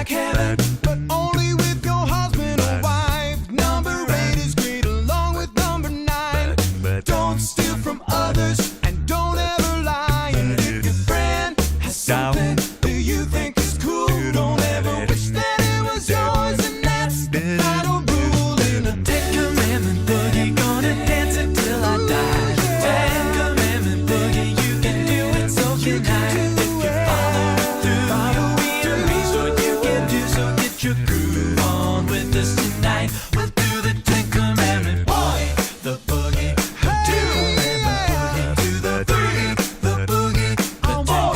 like heaven, but only with your husband or wife. Number 8 is great along with number 9. Don't steal from others and don't ever lie. And if your friend has something that you think is cool, don't ever wish that it was yours. And that's the final rule in the 10 Commandment boogie. Gonna dance until I die. 10 Commandment boogie, you can do it, so can I. If you follow through, you'll be amazed what you can do. So get your groove on with us tonight. We'll do the 10 Commandment boogie, the boogie, the 2 Commandment boogie, do the boogie, the boogie, the 10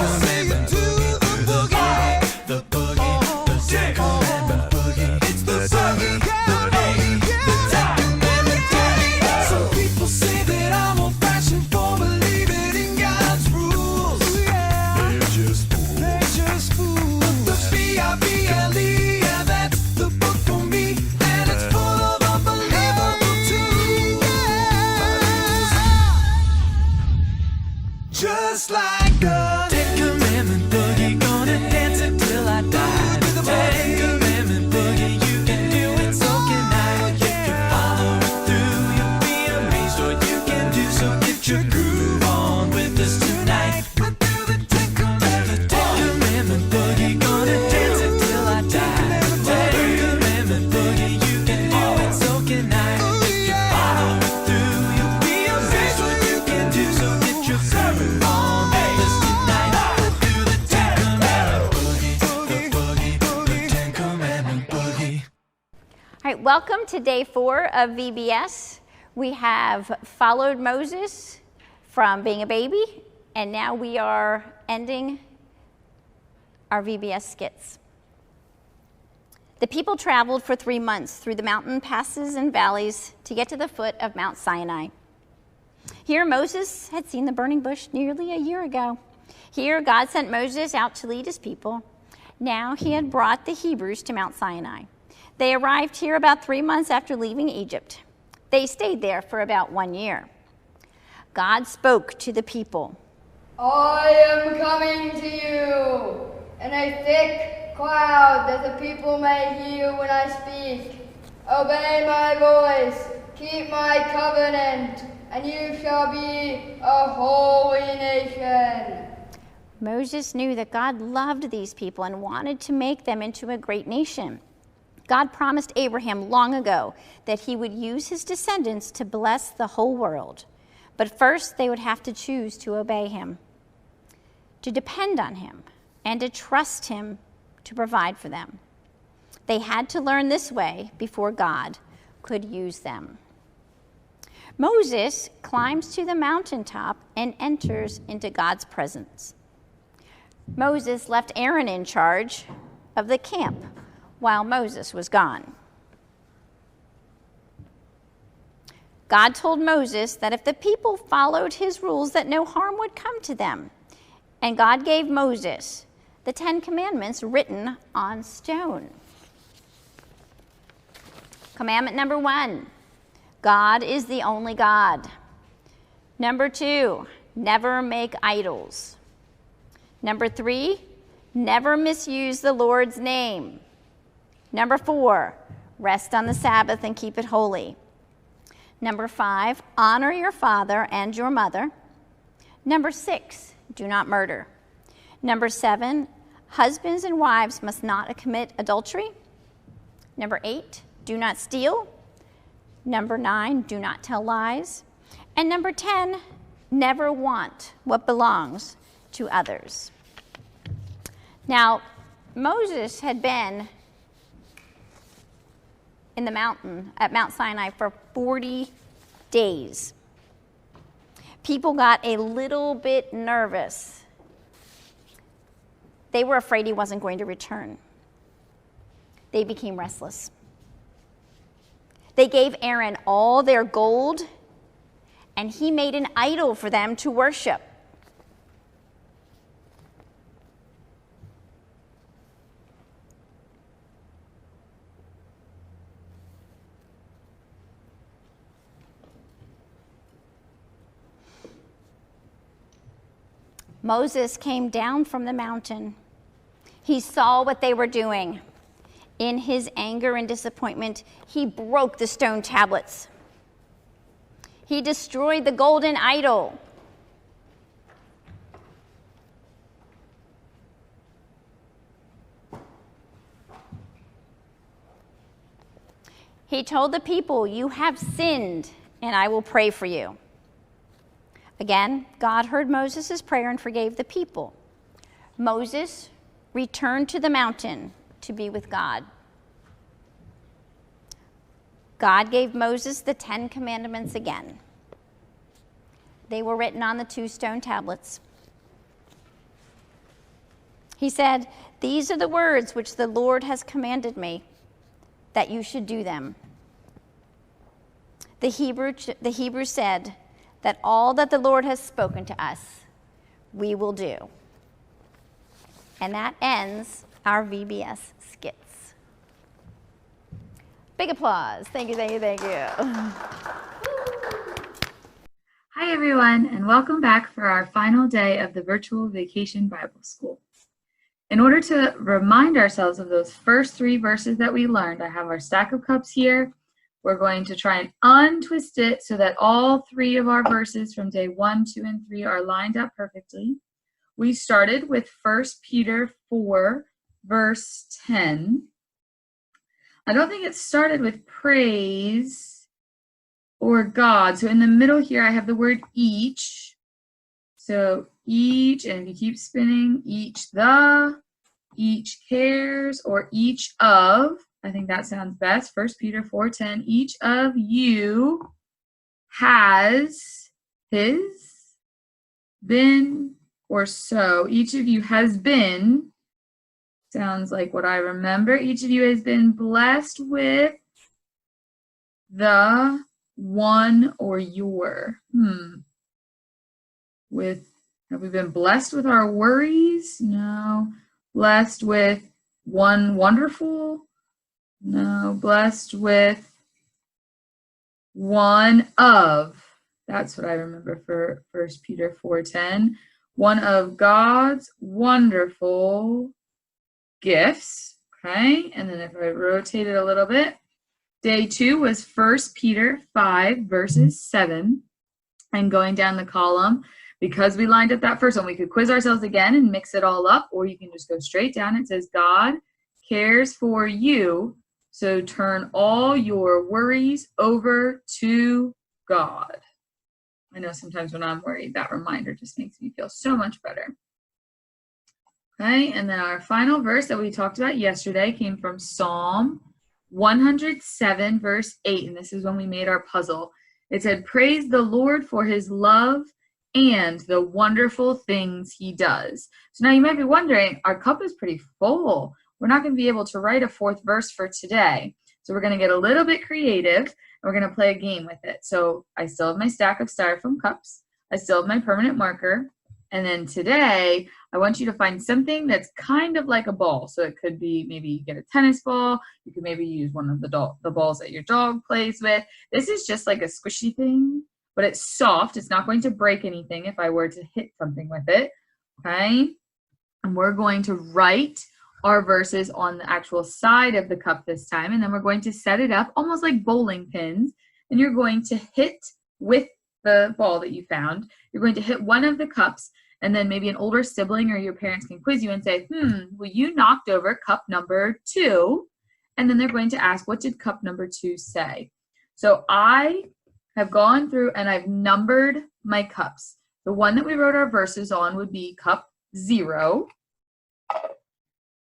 Commandment boogie, do the boogie, the boogie, the 10 Commandment boogie. It's the boogie, the boogie, the 10 Commandment boogie. Some people say that I'm old-fashioned for believing in God's rules. They're just fools. They're just fools. The Bible, yeah, that's the book for me, and it's full of unbelievable truths. Just like the 10 Commandment boogie, gonna dance until I die. 10 Commandment boogie, you can do it, so can I. If you follow it through, you'll be amazed what you can do. So get your groove on with us tonight. We'll do the 10 Commandment, the 10 Commandment boogie, gonna dance until I die. 10 Commandment boogie, you can do it, so can I. If you follow it through, you'll be amazed what you can do. So get your groove on with us tonight. We'll do the 10 Commandment boogie, the boogie, the 10 Commandment boogie. All right, welcome to day 4 of VBS. We have followed Moses from being a baby, and now we are ending our VBS skits. The people traveled for 3 months through the mountain passes and valleys to get to the foot of Mount Sinai. Here Moses had seen the burning bush nearly a year ago. Here God sent Moses out to lead his people. Now he had brought the Hebrews to Mount Sinai. They arrived here about 3 months after leaving Egypt. They stayed there for about 1 year. God spoke to the people. I am coming to you in a thick cloud that the people may hear when I speak. Obey my voice, keep my covenant, and you shall be a holy nation. Moses knew that God loved these people and wanted to make them into a great nation. God promised Abraham long ago that he would use his descendants to bless the whole world. But first, they would have to choose to obey him, to depend on him, and to trust him to provide for them. They had to learn this way before God could use them. Moses climbs to the mountaintop and enters into God's presence. Moses left Aaron in charge of the camp while Moses was gone. God told Moses that if the people followed his rules, that no harm would come to them. And God gave Moses the 10 Commandments written on stone. Commandment number 1, God is the only God. Number 2, never make idols. Number 3, never misuse the Lord's name. Number 4, rest on the Sabbath and keep it holy. Number 5, honor your father and your mother. Number 6, do not murder. Number 7, husbands and wives must not commit adultery. Number 8, do not steal. Number 9, do not tell lies. And number 10, never want what belongs to others. Now, Moses had been in the mountain at Mount Sinai for 40 days. People got a little bit nervous. They were afraid he wasn't going to return. They became restless. They gave Aaron all their gold, and he made an idol for them to worship. Moses came down from the mountain. He saw what they were doing. In his anger and disappointment, he broke the stone tablets. He destroyed the golden idol. He told the people, "You have sinned, and I will pray for you." Again, God heard Moses' prayer and forgave the people. Moses returned to the mountain to be with God. God gave Moses the 10 Commandments again. They were written on the 2 stone tablets. He said, "These are the words which the Lord has commanded me, that you should do them." The Hebrew said that all that the Lord has spoken to us, we will do. And that ends our VBS skits. Big applause. Thank you, thank you, thank you. Hi everyone, and welcome back for our final day of the virtual Vacation Bible School. In order to remind ourselves of those first 3 verses that we learned, I have our stack of cups here. We're going to try and untwist it so that all 3 of our verses from day 1, 2, and 3 are lined up perfectly. We started with 1 Peter 4, verse 10. I don't think it started with praise or God. So in the middle here, I have the word each. So each, and if you keep spinning, each cares, or each of, I think that sounds best. 1 Peter 4:10, each of you has his, been, or so. Each of you has been, sounds like what I remember. Each of you has been blessed with the one or your. Have we been blessed with our worries? No. Blessed with one wonderful? No. Blessed with one of. That's what I remember for 1 Peter 4:10. One of God's wonderful gifts. Okay. And then if I rotate it a little bit, day 2 was 1 Peter 5, verses 7. And going down the column, because we lined up that first one, we could quiz ourselves again and mix it all up, or you can just go straight down. It says, God cares for you, so turn all your worries over to God. I know sometimes when I'm worried, that reminder just makes me feel so much better. Okay, and then our final verse that we talked about yesterday came from Psalm 107, verse 8, and this is when we made our puzzle. It said, praise the Lord for his love and the wonderful things he does. So now you might be wondering, our cup is pretty full. We're not going to be able to write a 4th verse for today. So we're going to get a little bit creative, and we're going to play a game with it. So I still have my stack of styrofoam cups. I still have my permanent marker. And then today, I want you to find something that's kind of like a ball. So it could be, maybe you get a tennis ball. You could maybe use one of the balls that your dog plays with. This is just like a squishy thing, but it's soft. It's not going to break anything if I were to hit something with it. Okay. And we're going to write our verses on the actual side of the cup this time. And then we're going to set it up almost like bowling pins. And you're going to hit with the ball that you found. You're going to hit one of the cups, and then maybe an older sibling or your parents can quiz you and say, well, you knocked over cup number 2. And then they're going to ask, what did cup number 2 say? So I have gone through and I've numbered my cups. The one that we wrote our verses on would be cup 0.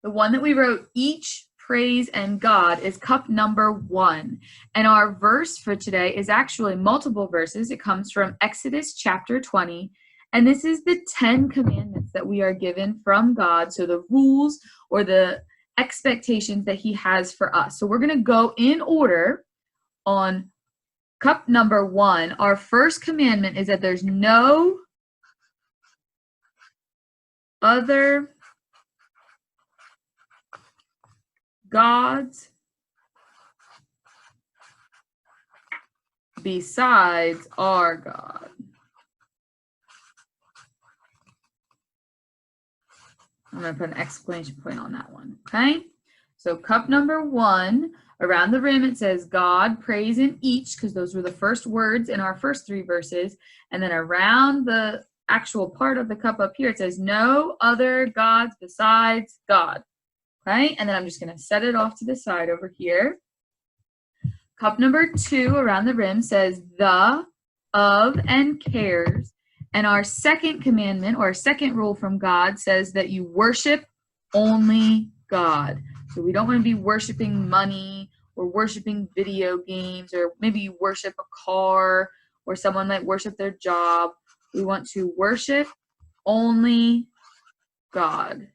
The one that we wrote each, praise, and God is cup number 1. And our verse for today is actually multiple verses. It comes from Exodus chapter 20. And this is the 10 commandments that we are given from God. So the rules or the expectations that he has for us. So we're going to go in order on cup number 1. Our first commandment is that there's no other gods besides our God. I'm going to put an exclamation point on that one, okay? So cup number 1, around the rim it says God, praise, and each, because those were the first words in our first 3 verses. And then around the actual part of the cup up here, it says no other gods besides God. Okay, and then I'm just going to set it off to the side over here. Cup number 2 around the rim says the, of, and cares. And our second commandment, or second rule from God, says that you worship only God. So we don't want to be worshiping money or worshiping video games, or maybe you worship a car, or someone might worship their job. We want to worship only God.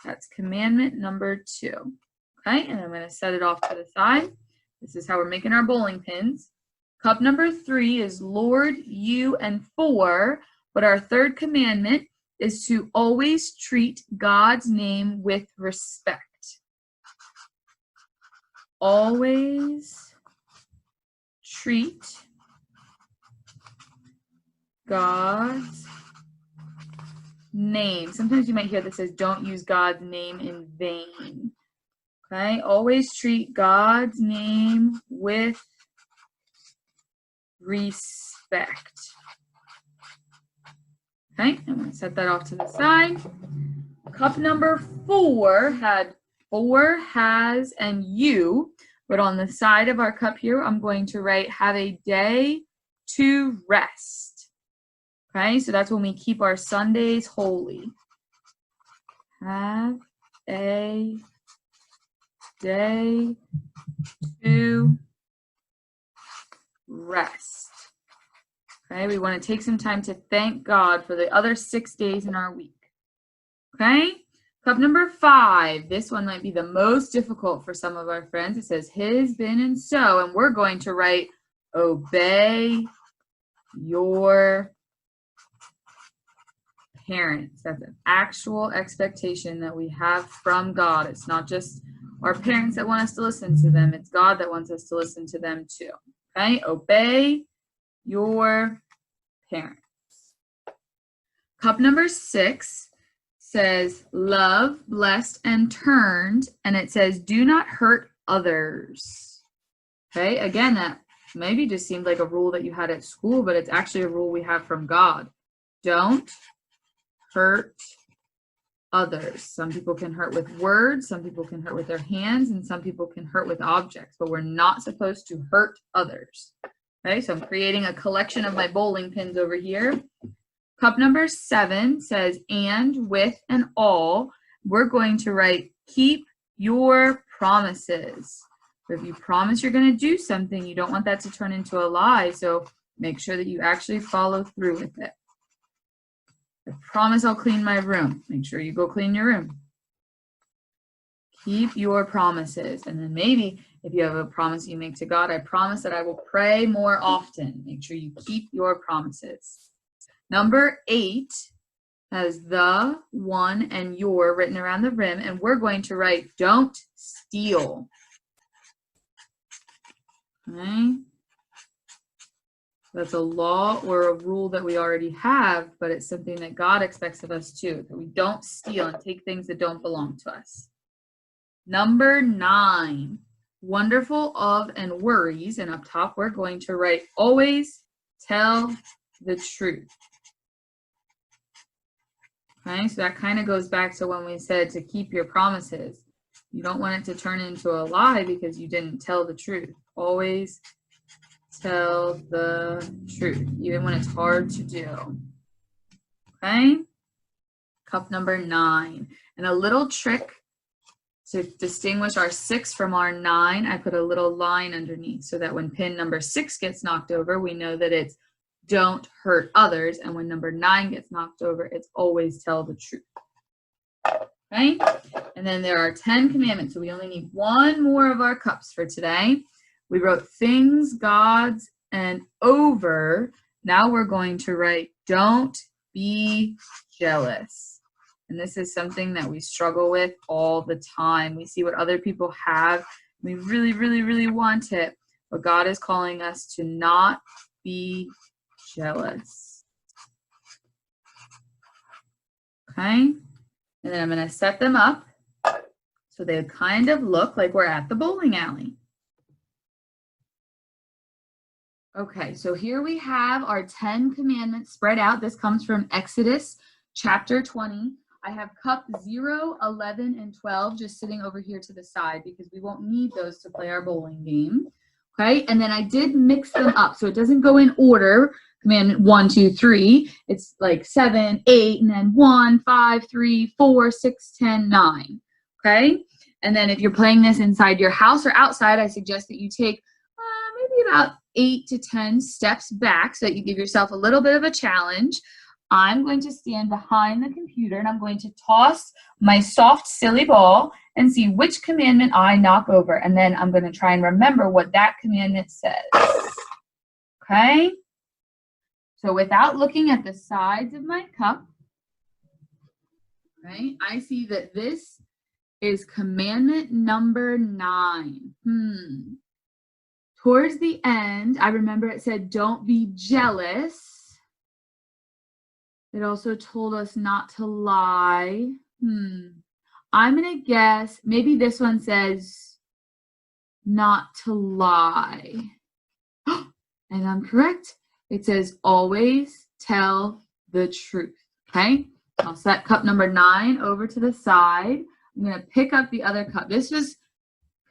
That's commandment number 2. Okay, and I'm going to set it off to the side. This is how we're making our bowling pins. Cup number 3 is Lord, you, and 4. But our third commandment is to always treat God's name with respect. Always treat God's name. Sometimes you might hear that says don't use God's name in vain. Okay, always treat God's name with respect. Okay, I'm going to set that off to the side. Cup number 4 had 4, has, and you, but on the side of our cup here, I'm going to write have a day to rest. Okay, so that's when we keep our Sundays holy. Have a day to rest. Okay, we want to take some time to thank God for the other 6 days in our week. Okay, cup number 5. This one might be the most difficult for some of our friends. It says his, been, and so, and we're going to write obey your parents. That's an actual expectation that we have from God. It's not just our parents that want us to listen to them. It's God that wants us to listen to them too. Okay, obey your parents. Cup number 6 says love, blessed, and turned, and it says do not hurt others. Okay, again, that maybe just seemed like a rule that you had at school, but it's actually a rule we have from God. Don't hurt others. Some people can hurt with words, some people can hurt with their hands, and some people can hurt with objects, but we're not supposed to hurt others. Okay, so I'm creating a collection of my bowling pins over here. Cup number 7 says and, with, and all. We're going to write keep your promises. So if you promise you're going to do something, you don't want that to turn into a lie, so make sure that you actually follow through with it. I promise I'll clean my room. Make sure you go clean your room. Keep your promises. And then maybe if you have a promise you make to God, I promise that I will pray more often. Make sure you keep your promises. Number 8 has the, one, and your written around the rim, and we're going to write don't steal. Okay. That's a law or a rule that we already have, but it's something that God expects of us too, that we don't steal and take things that don't belong to us. Number 9, wonderful, of, and worries, and up top we're going to write always tell the truth. Okay, so that kind of goes back to when we said to keep your promises. You don't want it to turn into a lie because you didn't tell the truth. Always tell the truth, even when it's hard to do. Okay? Cup number 9. And a little trick to distinguish our 6 from our 9, I put a little line underneath so that when pin number 6 gets knocked over, we know that it's don't hurt others. And when number 9 gets knocked over, it's always tell the truth. Okay? And then there are 10 commandments. So we only need 1 more of our cups for today. We wrote things, gods, and over. Now we're going to write don't be jealous. And this is something that we struggle with all the time. We see what other people have. We really, really, really want it. But God is calling us to not be jealous. Okay? And then I'm going to set them up. So they kind of look like we're at the bowling alley. Okay, so here we have our 10 commandments spread out. This comes from Exodus chapter 20. I have cup 0, 11, and 12 just sitting over here to the side because we won't need those to play our bowling game. Okay, and then I did mix them up so it doesn't go in order. Commandment 1, 2, 3. It's like 7, 8, and then 1, 5, 3, 4, 6, 10, 9. Okay, and then if you're playing this inside your house or outside, I suggest that you take maybe about 8 to 10 steps back so that you give yourself a little bit of a challenge. I'm going to stand behind the computer and I'm going to toss my soft, silly ball and see which commandment I knock over. And then I'm going to try and remember what that commandment says. Okay? So without looking at the sides of my cup, right, I see that this is commandment number 9. Towards the end, I remember it said, don't be jealous. It also told us not to lie. I'm going to guess maybe this one says not to lie. And I'm correct. It says always tell the truth. Okay? I'll set cup number 9 over to the side. I'm going to pick up the other cup. This was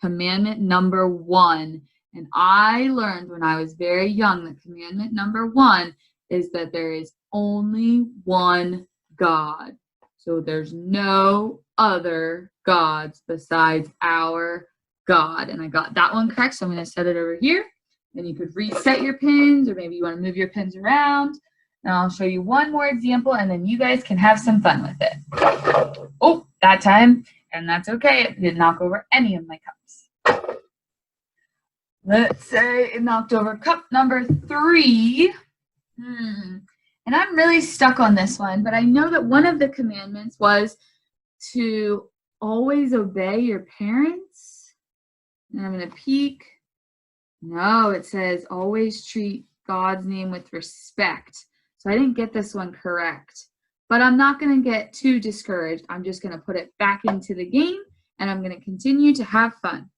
commandment number 1. And I learned when I was very young that commandment number 1 is that there is only one God. So there's no other gods besides our God. And I got that one correct, so I'm going to set it over here. Then you could reset your pins, or maybe you want to move your pins around. And I'll show you one more example, and then you guys can have some fun with it. Oh, that time, and that's okay. It didn't knock over any of my cups. Let's say it knocked over cup number 3. And I'm really stuck on this one, but I know that one of the commandments was to always obey your parents. And I'm going to peek. No, it says always treat God's name with respect. So I didn't get this one correct, but I'm not going to get too discouraged. I'm just going to put it back into the game and I'm going to continue to have fun.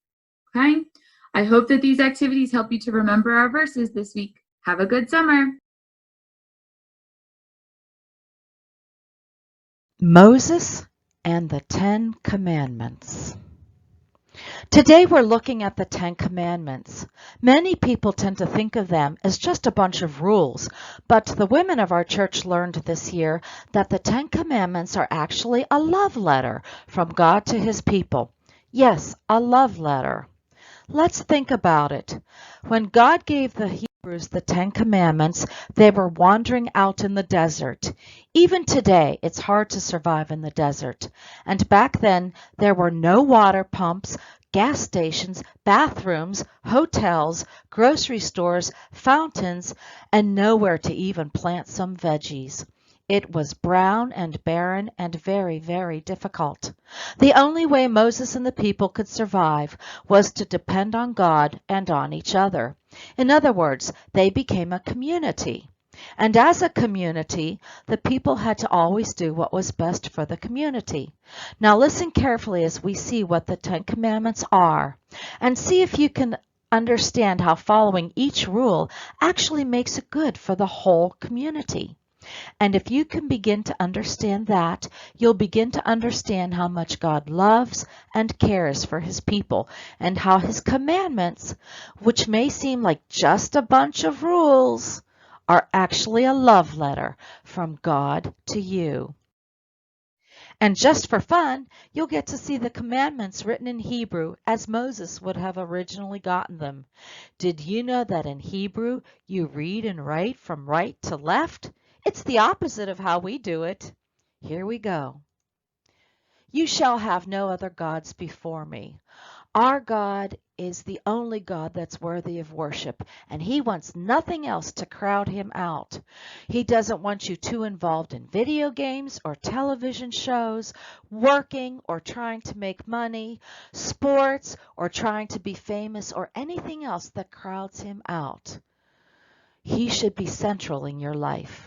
Okay? I hope that these activities help you to remember our verses this week. Have a good summer. Moses and the 10 Commandments. Today we're looking at the 10 Commandments. Many people tend to think of them as just a bunch of rules, but the women of our church learned this year that the 10 Commandments are actually a love letter from God to His people. Yes, a love letter. Let's think about it. When God gave the Hebrews the 10 Commandments, they were wandering out in the desert. Even today, it's hard to survive in the desert. And back then, there were no water pumps, gas stations, bathrooms, hotels, grocery stores, fountains, and nowhere to even plant some veggies. It was brown and barren and very, very difficult. The only way Moses and the people could survive was to depend on God and on each other. In other words, they became a community. And as a community, the people had to always do what was best for the community. Now listen carefully as we see what the 10 Commandments are, and see if you can understand how following each rule actually makes it good for the whole community. And if you can begin to understand that, you'll begin to understand how much God loves and cares for His people, and how His commandments, which may seem like just a bunch of rules, are actually a love letter from God to you. And just for fun, you'll get to see the commandments written in Hebrew as Moses would have originally gotten them. Did you know that in Hebrew you read and write from right to left? It's the opposite of how we do it. Here we go. You shall have no other gods before me. Our God is the only God that's worthy of worship, and He wants nothing else to crowd Him out. He doesn't want you too involved in video games or television shows, working or trying to make money, sports or trying to be famous, or anything else that crowds Him out. He should be central in your life.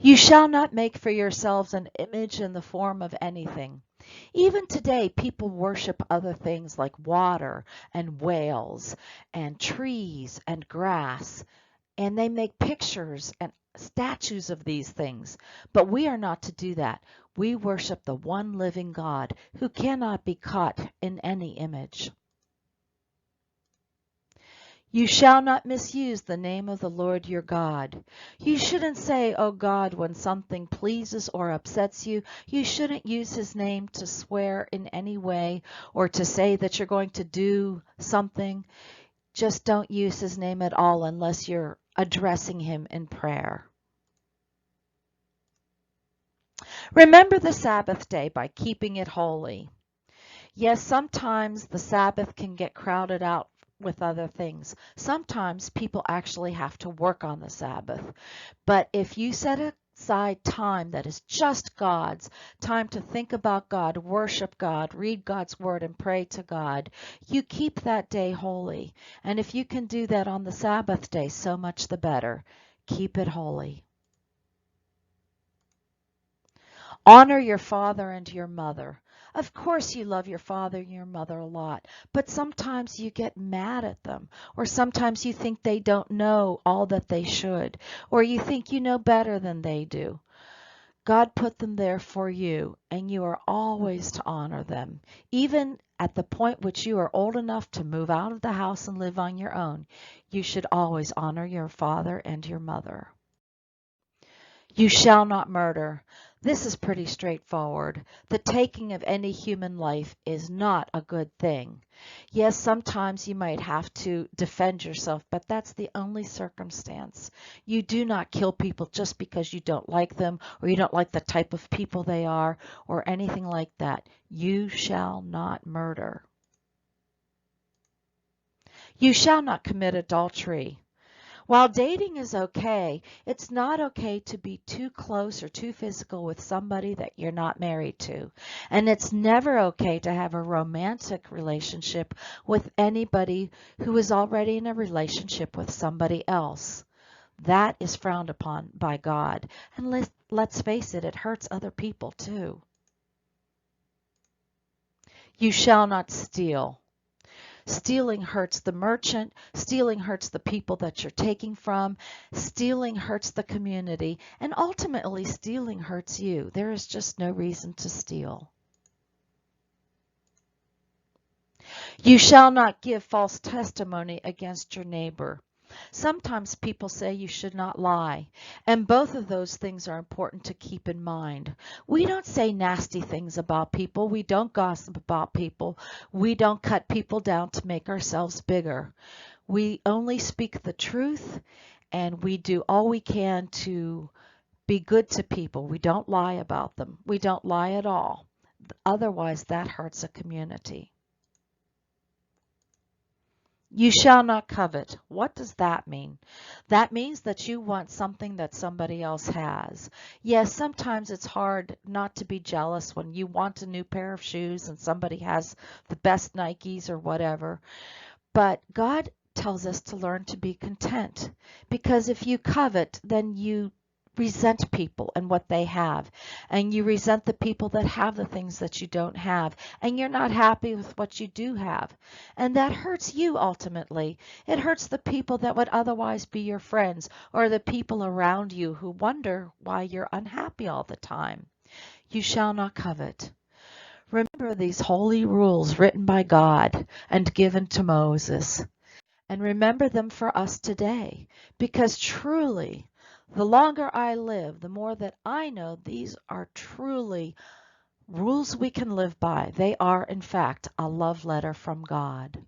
You shall not make for yourselves an image in the form of anything. Even today, people worship other things like water and whales and trees and grass, and they make pictures and statues of these things. But we are not to do that. We worship the one living God who cannot be caught in any image. You shall not misuse the name of the Lord your God. You shouldn't say, "Oh God," when something pleases or upsets you. You shouldn't use his name to swear in any way or to say that you're going to do something. Just don't use his name at all unless you're addressing him in prayer. Remember the Sabbath day by keeping it holy. Yes, sometimes the Sabbath can get crowded out with other things. Sometimes people actually have to work on the Sabbath. But if you set aside time that is just God's, time to think about God, worship God, read God's word, and pray to God, you keep that day holy. And if you can do that on the Sabbath day, so much the better. Keep it holy. Honor your father and your mother. Of course you love your father and your mother a lot, but sometimes you get mad at them, or sometimes you think they don't know all that they should, or you think you know better than they do. God put them there for you, and you are always to honor them. Even at the point which you are old enough to move out of the house and live on your own, you should always honor your father and your mother. You shall not murder. This is pretty straightforward. The taking of any human life is not a good thing. Yes, sometimes you might have to defend yourself, but that's the only circumstance. You do not kill people just because you don't like them or you don't like the type of people they are or anything like that. You shall not murder. You shall not commit adultery. While dating is okay, it's not okay to be too close or too physical with somebody that you're not married to. And it's never okay to have a romantic relationship with anybody who is already in a relationship with somebody else. That is frowned upon by God. And let's face it, it hurts other people too. You shall not steal. Stealing hurts the merchant. Stealing hurts the people that you're taking from. Stealing hurts the community. And ultimately, stealing hurts you. There is just no reason to steal. You shall not give false testimony against your neighbor. Sometimes people say you should not lie, and both of those things are important to keep in mind. We don't say nasty things about people. We don't gossip about people. We don't cut people down to make ourselves bigger. We only speak the truth, and we do all we can to be good to people. We don't lie about them. We don't lie at all. Otherwise, that hurts a community. You shall not covet. What does that mean? That means that you want something that somebody else has. Yes, sometimes it's hard not to be jealous when you want a new pair of shoes and somebody has the best Nikes or whatever. But God tells us to learn to be content, because if you covet, then you resent people and what they have, and you resent the people that have the things that you don't have, and you're not happy with what you do have, and that hurts you ultimately. It hurts the people that would otherwise be your friends, or the people around you who wonder why you're unhappy all the time. You shall not covet. Remember these holy rules written by God and given to Moses, and remember them for us today, because truly, the longer I live, the more that I know these are truly rules we can live by. They are, in fact, a love letter from God.